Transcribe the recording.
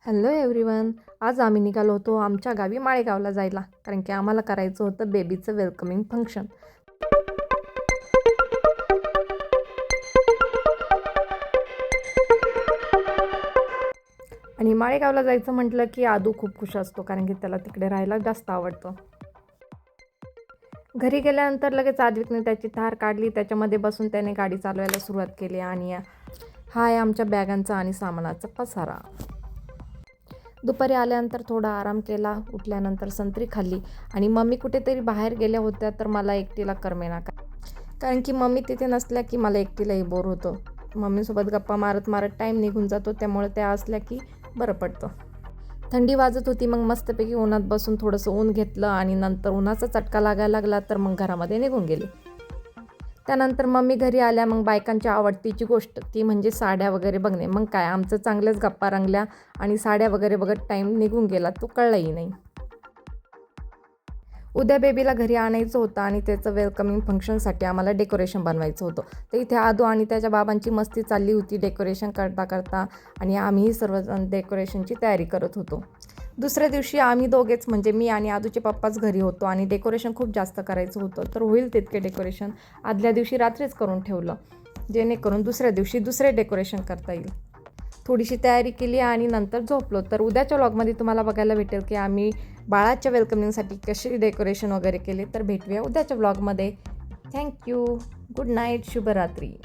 Hello everyone. आज आम्ही निघालो होतो आमच्या गावी माळेगावला जायला, कारण की आम्हाला करायचं होतं बेबीचं वेलकमिंग फंक्शन. आणि माळेगावला जायचं म्हटलं की आदू खूप खुश असतो, कारण की त्याला तिकडे राहायला जास्त आवडतं. घरी गेल्यानंतर लगेच आद्विकने त्याची थार काढली, त्याच्यामध्ये बसून त्याने गाडी चालवायला सुरुवात केली. आणि हा आहे आमच्या बॅगांचा आणि सामानाचा पसारा. दुपारी आल्यानंतर थोडा आराम केला. उठल्यानंतर संत्री खाल्ली आणि मम्मी कुठेतरी बाहेर गेल्या होत्या, तर मला एकटीला करमेना, कारण की मम्मी तिथे नसल्या की मला एकटीलाही बोर होतं. मम्मीसोबत गप्पा मारत मारत टाईम निघून जातो, त्यामुळे त्या असल्या की बरं पडतं. थंडी वाजत होती, मग मस्तपैकी उन्हात बसून थोडंसं ऊन घेतलं आणि नंतर उन्हाचा चटका लागायला लागला, तर मग घरामध्ये निघून गेले. त्यानंतर मम्मी घरी आल्या. मग बायकांची आवडतीची गोष्ट ती म्हणजे साड्या वगैरे बघणे. मग काय, आमचं चांगल्याच गप्पा रंगल्या आणि साड्या वगैरे बघत टाईम निघून गेला तो कळलाही नाही. उद्या बेबीला घरी आणायचं होतं आणि त्याचं वेलकमिंग फंक्शनसाठी आम्हाला डेकोरेशन बनवायचं होतं. तर इथे आदू आणि त्याच्या बाबांची मस्ती चालली होती डेकोरेशन करता करता, आणि आम्हीही सर्वजण डेकोरेशनची तयारी करत होतो. दुसऱ्या दिवशी आम्ही दोघेच म्हणजे मी आणि आदूचे पप्पाच घरी होतो आणि डेकोरेशन खूप जास्त करायचं होतं. तर होईल तितके डेकोरेशन आदल्या दिवशी रात्रीच करून ठेवलं, जेणेकरून दुसऱ्या दिवशी दुसरे डेकोरेशन करता येईल. थोडीशी तयारी केली आणि नंतर झोपलो. तर उद्याच्या व्लॉगमध्ये तुम्हाला बघायला भेटेल की आम्ही बाळाच्या वेलकमिंगसाठी कशी डेकोरेशन वगैरे केले. तर भेटूया उद्याच्या व्लॉगमध्ये. थँक्यू. Good night. शुभरात्री.